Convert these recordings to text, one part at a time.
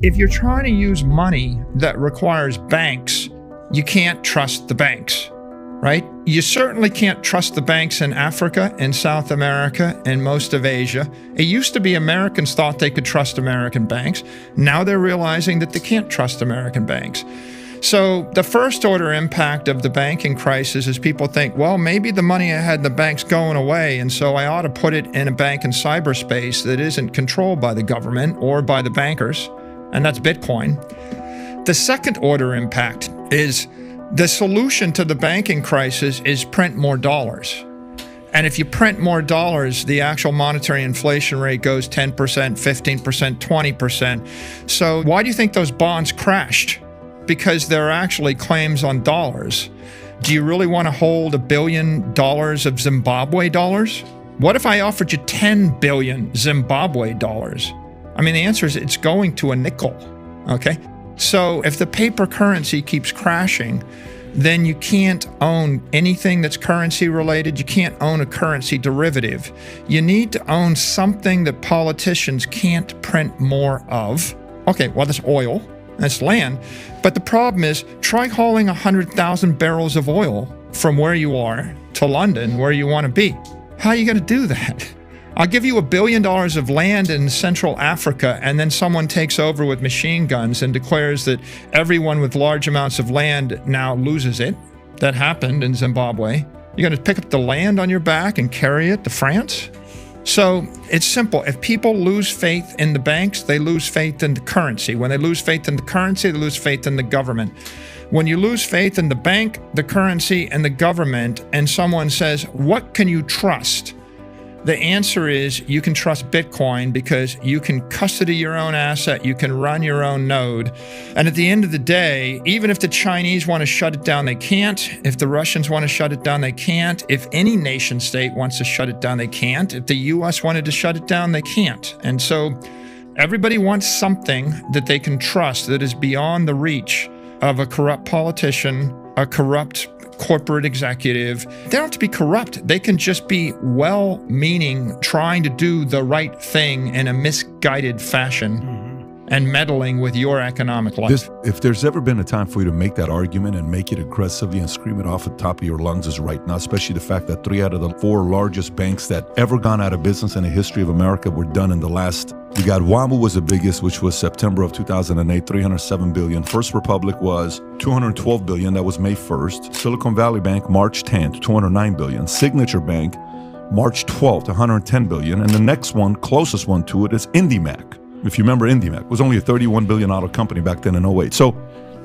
If you're trying to use money that requires banks, you can't trust the banks, right? You certainly can't trust the banks in Africa and South America and most of Asia. It used to be Americans thought they could trust American banks. Now they're realizing that they can't trust American banks. So the first order impact of the banking crisis is people think, well, maybe the money I had in the bank's going away, and so I ought to put it in a bank in cyberspace that isn't controlled by the government or by the bankers, and that's Bitcoin. The second order impact is the solution to the banking crisis is print more dollars. And if you print more dollars, the actual monetary inflation rate goes 10%, 15%, 20%. So why do you think those bonds crashed? Because they're actually claims on dollars. Do you really want to hold $1 billion of Zimbabwe dollars? What if I offered you 10 billion Zimbabwe dollars? I mean, the answer is it's going to a nickel, okay? So if the paper currency keeps crashing, then you can't own anything that's currency related. You can't own a currency derivative. You need to own something that politicians can't print more of. Okay, well, that's oil. That's land. But the problem is, try hauling 100,000 barrels of oil from where you are to London, where you want to be. How are you going to do that? I'll give you $1 billion of land in Central Africa, and then someone takes over with machine guns and declares that everyone with large amounts of land now loses it. That happened in Zimbabwe. You're going to pick up the land on your back and carry it to France? So it's simple. If people lose faith in the banks, they lose faith in the currency. When they lose faith in the currency, they lose faith in the government. When you lose faith in the bank, the currency, and the government, and someone says, what can you trust? The answer is you can trust Bitcoin because you can custody your own asset, you can run your own node. And at the end of the day, even if the Chinese want to shut it down, they can't. If the Russians want to shut it down, they can't. If any nation state wants to shut it down, they can't. If the US wanted to shut it down, they can't. And so everybody wants something that they can trust that is beyond the reach of a corrupt politician, a corrupt corporate executive. They don't have to be corrupt. They can just be well-meaning, trying to do the right thing in a misguided fashion and meddling with your economic life. If there's ever been a time for you to make that argument and make it aggressively and scream it off at the top of your lungs is right now, especially the fact that 3 out of the 4 largest banks that ever gone out of business in the history of America were done in the last. You got WAMU was the biggest, which was September of 2008, $307 billion. First Republic was $212 billion. That was May 1st. Silicon Valley Bank, March 10th, $209 billion. Signature Bank, March 12th, $110 billion. And the next one, closest one to it, is IndyMac. If you remember IndyMac, it was only a $31 billion company back then in 2008. So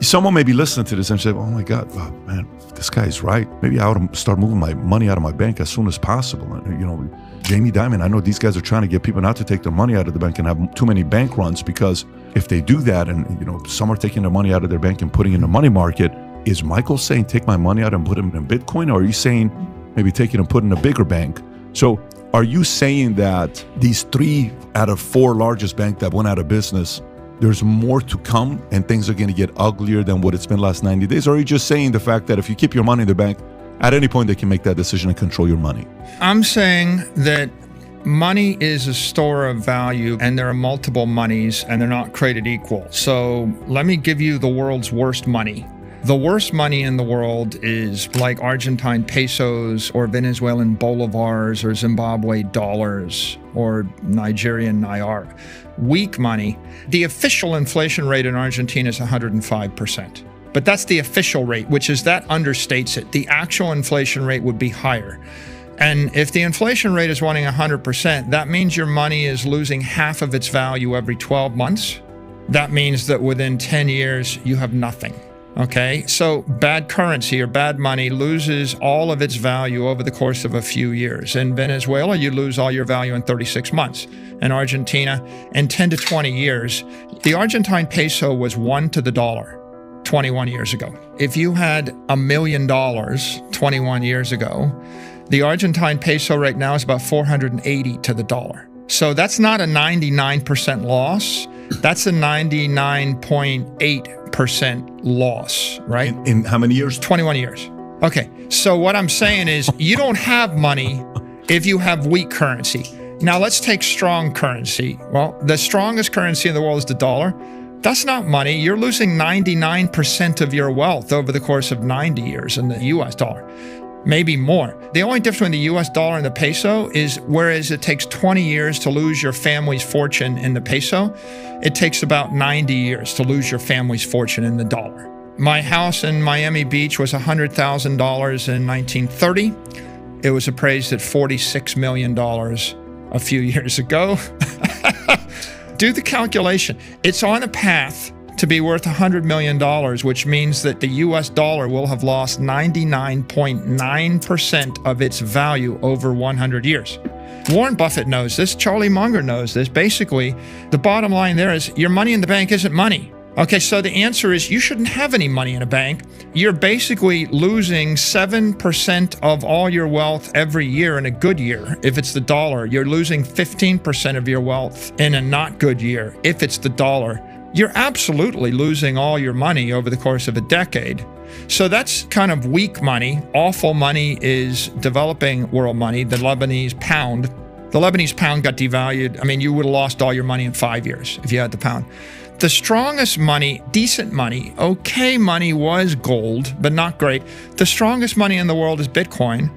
someone may be listening to this and say, oh my God, oh man, this guy's right. Maybe I ought to start moving my money out of my bank as soon as possible. And, you know, Jamie Dimon, I know these guys are trying to get people not to take their money out of the bank and have too many bank runs, because if they do that and, you know, some are taking their money out of their bank and putting it in the money market, is Michael saying take my money out and put it in Bitcoin? Or are you saying maybe take it and put it in a bigger bank? So are you saying that these 3 out of 4 largest banks that went out of business, there's more to come and things are going to get uglier than what it's been last 90 days? Or are you just saying the fact that if you keep your money in the bank, at any point they can make that decision and control your money? I'm saying that money is a store of value, and there are multiple monies, and they're not created equal. So let me give you the world's worst money. The worst money in the world is like Argentine pesos or Venezuelan bolivars or Zimbabwe dollars or Nigerian naira. Weak money. The official inflation rate in Argentina is 105%. But that's the official rate, which is that understates it. The actual inflation rate would be higher. And if the inflation rate is running 100%, that means your money is losing half of its value every 12 months. That means that within 10 years, you have nothing. Okay, so bad currency or bad money loses all of its value over the course of a few years. In Venezuela, you lose all your value in 36 months. In Argentina, in 10 to 20 years, the Argentine peso was 1 to the dollar 21 years ago. If you had $1 million 21 years ago, the Argentine peso right now is about 480 to the dollar. So that's not a 99% loss. That's a 99.8% loss, right? In how many years? 21 years. Okay, so what I'm saying is you don't have money if you have weak currency. Now let's take strong currency. Well, the strongest currency in the world is the dollar. That's not money. You're losing 99% of your wealth over the course of 90 years in the US dollar, maybe more. The only difference between the US dollar and the peso is whereas it takes 20 years to lose your family's fortune in the peso, it takes about 90 years to lose your family's fortune in the dollar. My house in Miami Beach was $100,000 in 1930. It was appraised at $46 million a few years ago. Do the calculation. It's on a path to be worth $100 million, which means that the US dollar will have lost 99.9% of its value over 100 years. Warren Buffett knows this. Charlie Munger knows this. Basically, the bottom line there is your money in the bank isn't money. Okay, so the answer is you shouldn't have any money in a bank. You're basically losing 7% of all your wealth every year in a good year. If it's the dollar, you're losing 15% of your wealth in a not good year. If it's the dollar, you're absolutely losing all your money over the course of a decade. So that's kind of weak money. Awful money is developing world money, the Lebanese pound. The Lebanese pound got devalued. I mean, you would have lost all your money in 5 years if you had the pound. The strongest money, decent money, okay money was gold, but not great. The strongest money in the world is Bitcoin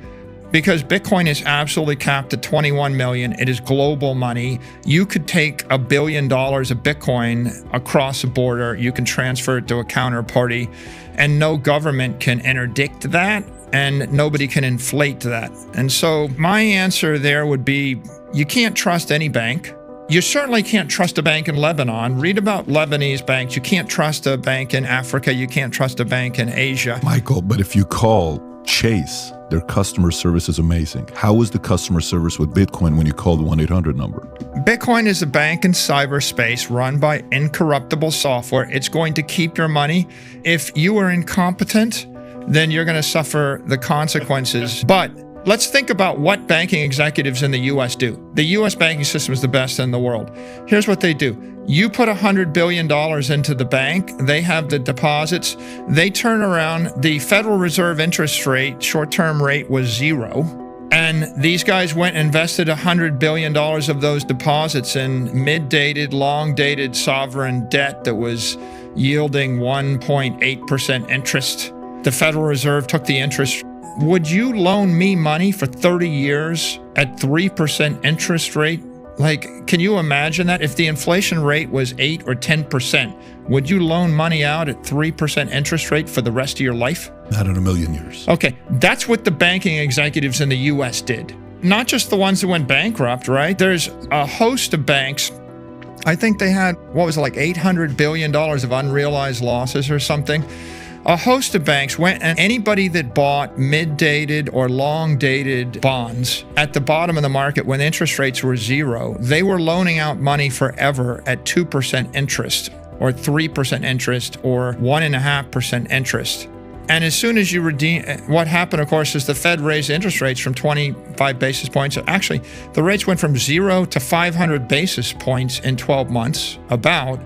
because Bitcoin is absolutely capped at 21 million. It is global money. You could take $1 billion of Bitcoin across a border. You can transfer it to a counterparty and no government can interdict that and nobody can inflate that. And so my answer there would be you can't trust any bank. You certainly can't trust a bank in Lebanon. Read about Lebanese banks. You can't trust a bank in Africa. You can't trust a bank in Asia. Michael, but if you call Chase, their customer service is amazing. How is the customer service with Bitcoin when you call the 1-800 number? Bitcoin is a bank in cyberspace run by incorruptible software. It's going to keep your money. If you are incompetent, then you're going to suffer the consequences. But let's think about what banking executives in the U.S. do. The U.S. banking system is the best in the world. Here's what they do. You put $100 billion into the bank. They have the deposits. They turn around. The Federal Reserve interest rate, short-term rate, was 0. And these guys went and invested $100 billion of those deposits in mid-dated, long-dated sovereign debt that was yielding 1.8% interest. The Federal Reserve took the interest. Would you loan me money for 30 years at 3% interest rate? Like, can you imagine that? If the inflation rate was 8 or 10%, would you loan money out at 3% interest rate for the rest of your life? Not in a million years. Okay, that's what the banking executives in the US did. Not just the ones that went bankrupt, right? There's a host of banks. I think they had, like $800 billion of unrealized losses or something. A host of banks went, and anybody that bought mid-dated or long-dated bonds at the bottom of the market when interest rates were 0, they were loaning out money forever at 2% interest or 3% interest or 1.5% interest. And as soon as you redeem, what happened, of course, is the Fed raised interest rates from 25 basis points. Actually, the rates went from 0 to 500 basis points in 12 months, about.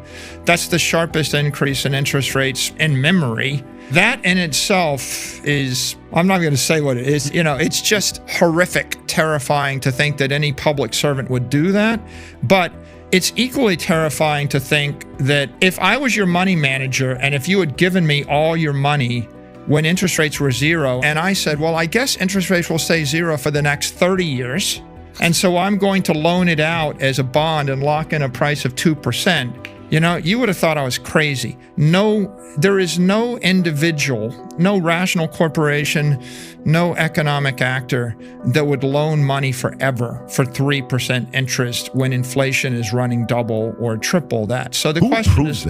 That's the sharpest increase in interest rates in memory. That in itself is, I'm not going to say what it is, it's just horrific, terrifying to think that any public servant would do that. But it's equally terrifying to think that if I was your money manager and if you had given me all your money when interest rates were 0, and I said, well, I guess interest rates will stay 0 for the next 30 years, and so I'm going to loan it out as a bond and lock in a price of 2%, you would have thought I was crazy. No, there is no individual, no rational corporation, no economic actor that would loan money forever for 3% interest when inflation is running double or triple that. So the question is,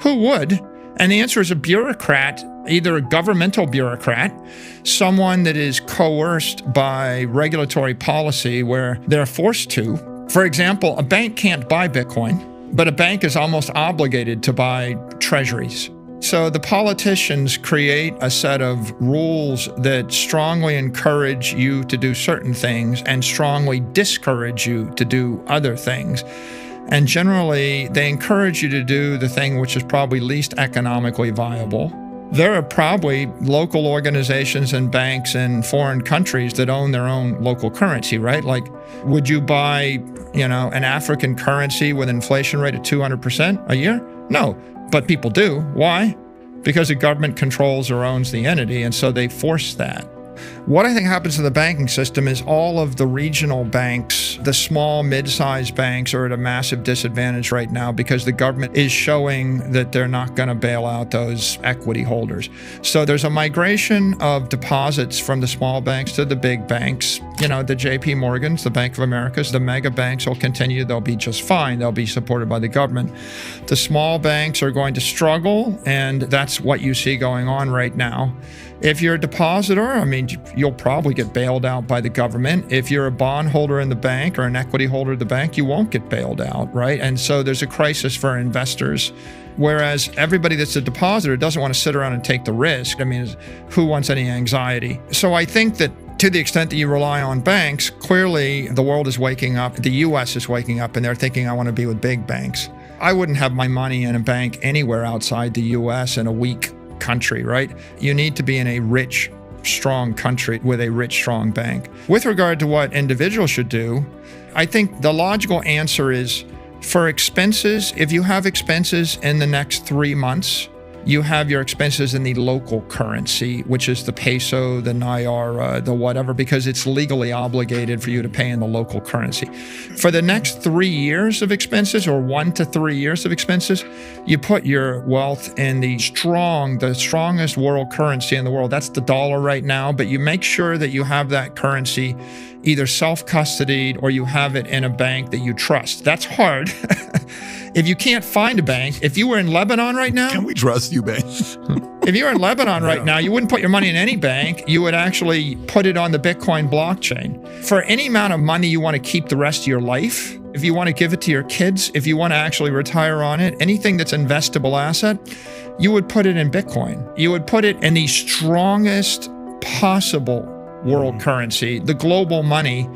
who would? And the answer is a bureaucrat, either a governmental bureaucrat, someone that is coerced by regulatory policy where they're forced to. For example, a bank can't buy Bitcoin, but a bank is almost obligated to buy treasuries. So the politicians create a set of rules that strongly encourage you to do certain things and strongly discourage you to do other things. And generally, they encourage you to do the thing which is probably least economically viable. There are probably local organizations and banks in foreign countries that own their own local currency, right? Like, would you buy, an African currency with an inflation rate of 200% a year? No, but people do. Why? Because the government controls or owns the entity, and so they force that. What I think happens to the banking system is all of the regional banks, the small, mid-sized banks, are at a massive disadvantage right now because the government is showing that they're not going to bail out those equity holders. So there's a migration of deposits from the small banks to the big banks. You know, the JP Morgans, the Bank of Americas, the mega banks will continue. They'll be just fine. They'll be supported by the government. The small banks are going to struggle, and that's what you see going on right now. If you're a depositor, I mean, you'll probably get bailed out by the government. If you're a bond holder in the bank or an equity holder of the bank, you won't get bailed out, right? And so there's a crisis for investors. Whereas everybody that's a depositor doesn't want to sit around and take the risk. I mean, who wants any anxiety? So I think that to the extent that you rely on banks, clearly the world is waking up. The US is waking up and they're thinking, I want to be with big banks. I wouldn't have my money in a bank anywhere outside the US in a weak country, right? You need to be in a rich, strong country with a rich, strong bank. With regard to what individuals should do, I think the logical answer is for expenses, if you have expenses in the next 3 months, you have your expenses in the local currency, which is the peso, the naira, the whatever, because it's legally obligated for you to pay in the local currency. For the next 3 years of expenses, or 1 to 3 years of expenses, you put your wealth in the strongest world currency in the world. That's the dollar right now, but you make sure that you have that currency either self-custodied or you have it in a bank that you trust. That's hard. If you can't find a bank, if you were in Lebanon right now... Can we trust you, bank? If you were in Lebanon right now, you wouldn't put your money in any bank. You would actually put it on the Bitcoin blockchain. For any amount of money you want to keep the rest of your life, if you want to give it to your kids, if you want to actually retire on it, anything that's investable asset, you would put it in Bitcoin. You would put it in the strongest possible world currency, the global money,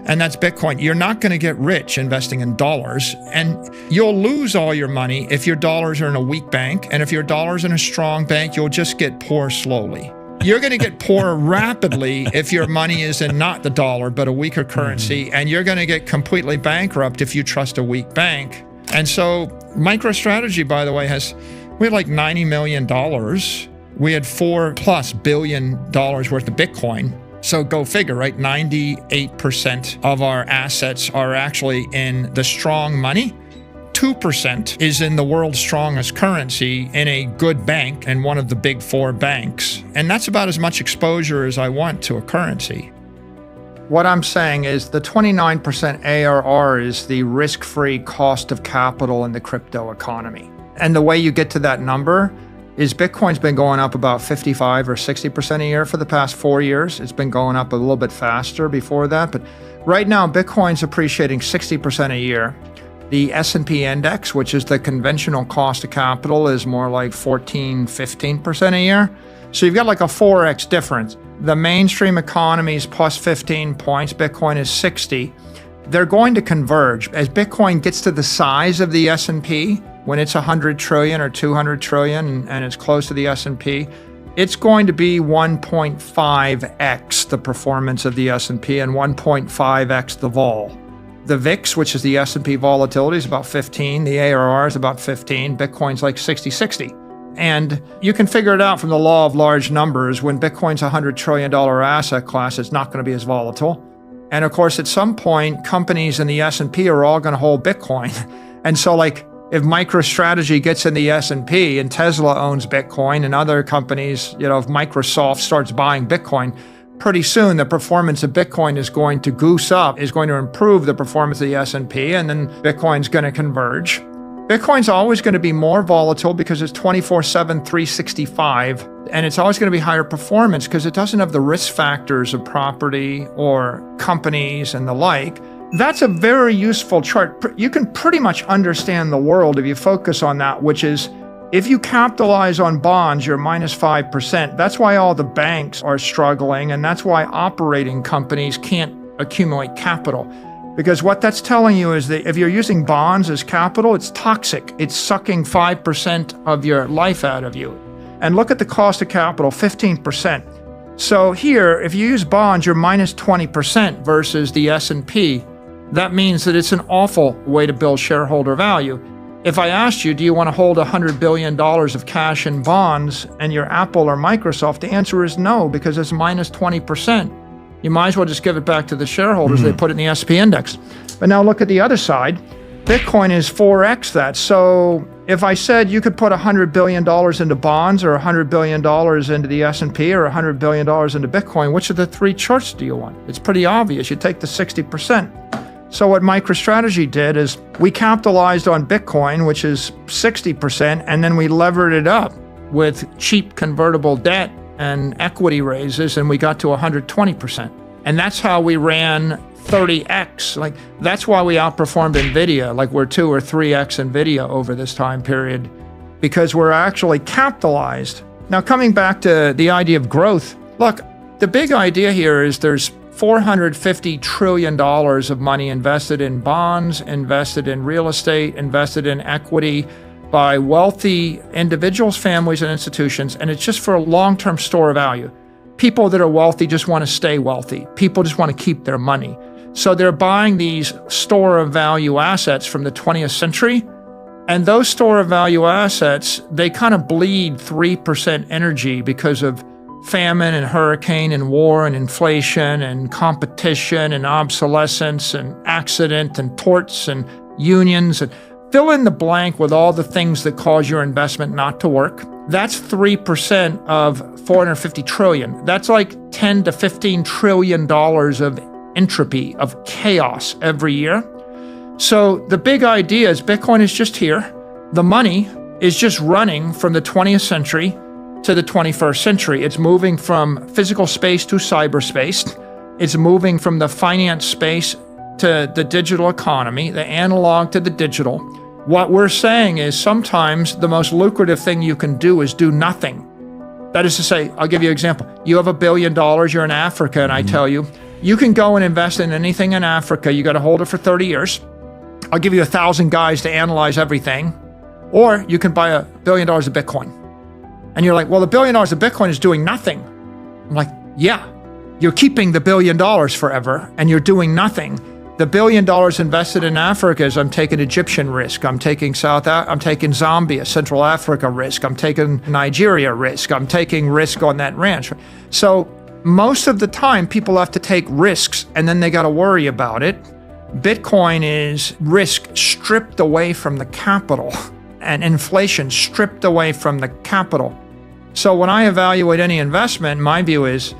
and that's Bitcoin. You're not going to get rich investing in dollars, and you'll lose all your money if your dollars are in a weak bank, and if your dollars in a strong bank, you'll just get poor slowly. You're going to get poor rapidly if your money is in not the dollar, but a weaker currency, and you're going to get completely bankrupt if you trust a weak bank. And so MicroStrategy, by the way, we had like $90 million. We had $4+ billion worth of Bitcoin. So go figure, right? 98% of our assets are actually in the strong money. 2% is in the world's strongest currency in a good bank and one of the big 4 banks. And that's about as much exposure as I want to a currency. What I'm saying is the 29% ARR is the risk-free cost of capital in the crypto economy. And the way you get to that number is Bitcoin's been going up about 55 or 60% a year for the past 4 years. It's been going up a little bit faster before that, but right now Bitcoin's appreciating 60% a year. The S&P index, which is the conventional cost of capital, is more like 14, 15% a year. So you've got like a 4x difference. The mainstream economy is plus 15 points, Bitcoin is 60. They're going to converge. As Bitcoin gets to the size of the S&P, when it's 100 trillion or 200 trillion and it's close to the S&P, it's going to be 1.5x the performance of the S&P and 1.5x the vol. The VIX, which is the S&P volatility, is about 15. The ARR is about 15. Bitcoin's like 60. And you can figure it out from the law of large numbers. When Bitcoin's a $100 trillion asset class, it's not going to be as volatile. And of course, at some point, companies in the S&P are all going to hold Bitcoin. And so like, if MicroStrategy gets in the S&P and Tesla owns Bitcoin and other companies, if Microsoft starts buying Bitcoin, pretty soon the performance of Bitcoin is going to goose up, is going to improve the performance of the S&P, and then Bitcoin's going to converge. Bitcoin's always going to be more volatile because it's 24/7, 365, and it's always going to be higher performance because it doesn't have the risk factors of property or companies and the like. That's a very useful chart. You can pretty much understand the world if you focus on that, which is if you capitalize on bonds, you're minus 5%. That's why all the banks are struggling, and that's why operating companies can't accumulate capital. Because what that's telling you is that if you're using bonds as capital, it's toxic. It's sucking 5% of your life out of you. And look at the cost of capital, 15%. So here, if you use bonds, you're minus 20% versus the S&P. That means that it's an awful way to build shareholder value. If I asked you, do you want to hold $100 billion of cash in bonds and you're Apple or Microsoft, the answer is no, because it's minus 20%. You might as well just give it back to the shareholders. They put it in the S&P index. But now look at the other side. Bitcoin is 4x that. So if I said you could put $100 billion into bonds or $100 billion into the S&P or $100 billion into Bitcoin, which of the three charts do you want? It's pretty obvious. You take the 60%. So what MicroStrategy did is we capitalized on Bitcoin, which is 60%, and then we levered it up with cheap convertible debt and equity raises, and we got to 120%. And that's how we ran 30x. That's why we outperformed NVIDIA. We're 2 or 3x NVIDIA over this time period, because we're actually capitalized. Now, coming back to the idea of growth, look, the big idea here is there's $450 trillion of money invested in bonds, invested in real estate, invested in equity by wealthy individuals, families, and institutions, and it's just for a long-term store of value. People that are wealthy just want to stay wealthy. People just want to keep their money. So they're buying these store of value assets from the 20th century, and those store of value assets, they kind of bleed 3% energy because of famine and hurricane and war and inflation and competition and obsolescence and accident and torts and unions, and fill in the blank with all the things that cause your investment not to work. That's 3% of 450 trillion. That's like 10 to 15 trillion dollars of entropy, of chaos every year. So the big idea is Bitcoin is just here. The money is just running from the 20th century to the 21st century. It's moving from physical space to cyberspace. It's moving from the finance space to the digital economy, the analog to the digital. What we're saying is sometimes the most lucrative thing you can do is do nothing. That is to say, I'll give you an example. You have $1 billion, you're in Africa, and I tell you, you can go and invest in anything in Africa. You got to hold it for 30 years. I'll give you 1,000 guys to analyze everything. Or you can buy $1 billion of Bitcoin. And you're like, well, the $1 billion of Bitcoin is doing nothing. I'm like, yeah, you're keeping the $1 billion forever and you're doing nothing. The $1 billion invested in Africa is I'm taking Egyptian risk. I'm taking Zambia, Central Africa risk. I'm taking Nigeria risk. I'm taking risk on that ranch. So most of the time people have to take risks and then they got to worry about it. Bitcoin is risk stripped away from the capital and inflation stripped away from the capital. So when I evaluate any investment, my view is,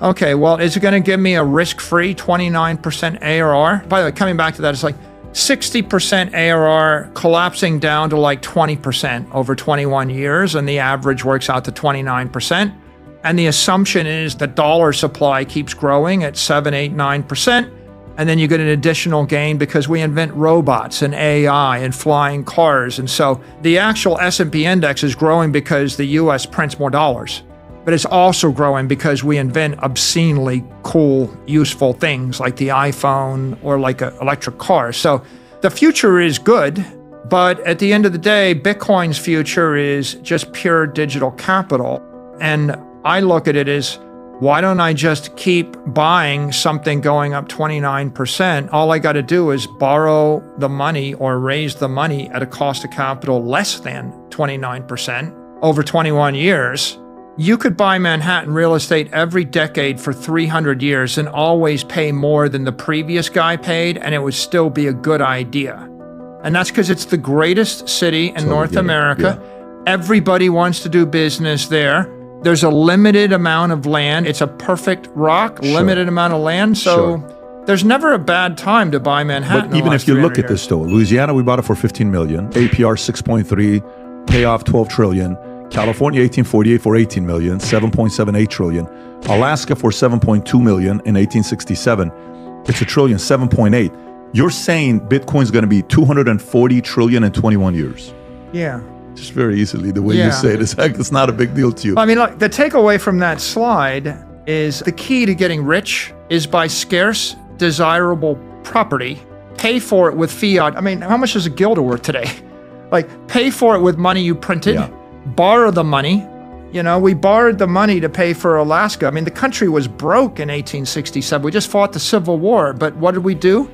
okay, well, is it going to give me a risk-free 29% ARR? By the way, coming back to that, it's like 60% ARR collapsing down to like 20% over 21 years, and the average works out to 29%. And the assumption is the dollar supply keeps growing at 7, 8, 9%. And then you get an additional gain because we invent robots and AI and flying cars. And so the actual S&P index is growing because the US prints more dollars. But it's also growing because we invent obscenely cool, useful things like the iPhone or like an electric car. So the future is good, but at the end of the day, Bitcoin's future is just pure digital capital. And I look at it as, why don't I just keep buying something going up 29%? All I got to do is borrow the money or raise the money at a cost of capital less than 29% over 21 years. You could buy Manhattan real estate every decade for 300 years and always pay more than the previous guy paid, and it would still be a good idea. And that's because it's the greatest city in North America. Yeah. Everybody wants to do business there. There's a limited amount of land. It's a perfect rock, limited amount of land. So there's never a bad time to buy Manhattan. But even if you look at this though, Louisiana, we bought it for 15 million, APR 6.3, payoff 12 trillion. California 1848 for 18 million, 7.78 trillion. Alaska for 7.2 million in 1867. It's a trillion, 7.8. You're saying Bitcoin's going to be 240 trillion in 21 years. Yeah. Just very easily, the way you say it, it's not a big deal to you. I mean, look, the takeaway from that slide is the key to getting rich is by scarce, desirable property. Pay for it with fiat. I mean, how much is a guilder worth today? Like, pay for it with money you printed, borrow the money. You know, we borrowed the money to pay for Alaska. I mean, the country was broke in 1867. We just fought the Civil War. But what did we do?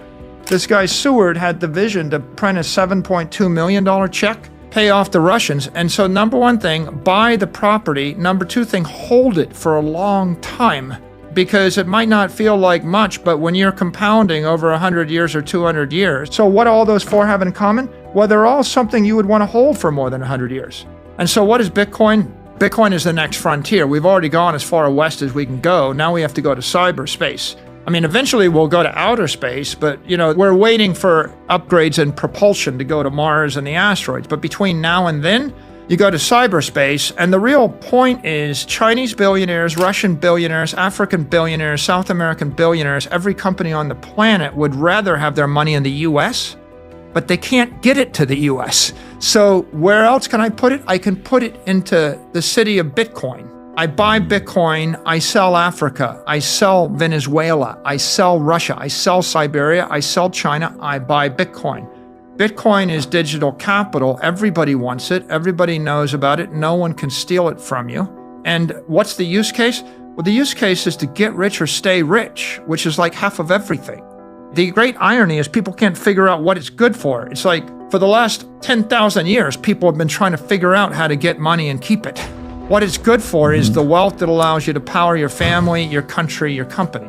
This guy Seward had the vision to print a $7.2 million check, pay off the Russians. And so number one thing, buy the property. Number two thing, hold it for a long time, because it might not feel like much, but when you're compounding over 100 years or 200 years. So what do all those four have in common? Well, they're all something you would want to hold for more than 100 years. And so what is Bitcoin? Bitcoin is the next frontier. We've already gone as far west as we can go. Now we have to go to cyberspace. I mean, eventually we'll go to outer space, but we're waiting for upgrades in propulsion to go to Mars and the asteroids. But between now and then, you go to cyberspace, and the real point is Chinese billionaires, Russian billionaires, African billionaires, South American billionaires, every company on the planet would rather have their money in the US, but they can't get it to the US. So where else can I put it? I can put it into the city of Bitcoin. I buy Bitcoin, I sell Africa, I sell Venezuela, I sell Russia, I sell Siberia, I sell China, I buy Bitcoin. Bitcoin is digital capital. Everybody wants it. Everybody knows about it. No one can steal it from you. And what's the use case? Well, the use case is to get rich or stay rich, which is like half of everything. The great irony is people can't figure out what it's good for. It's like for the last 10,000 years, people have been trying to figure out how to get money and keep it. What it's good for is the wealth that allows you to power your family, your country, your company.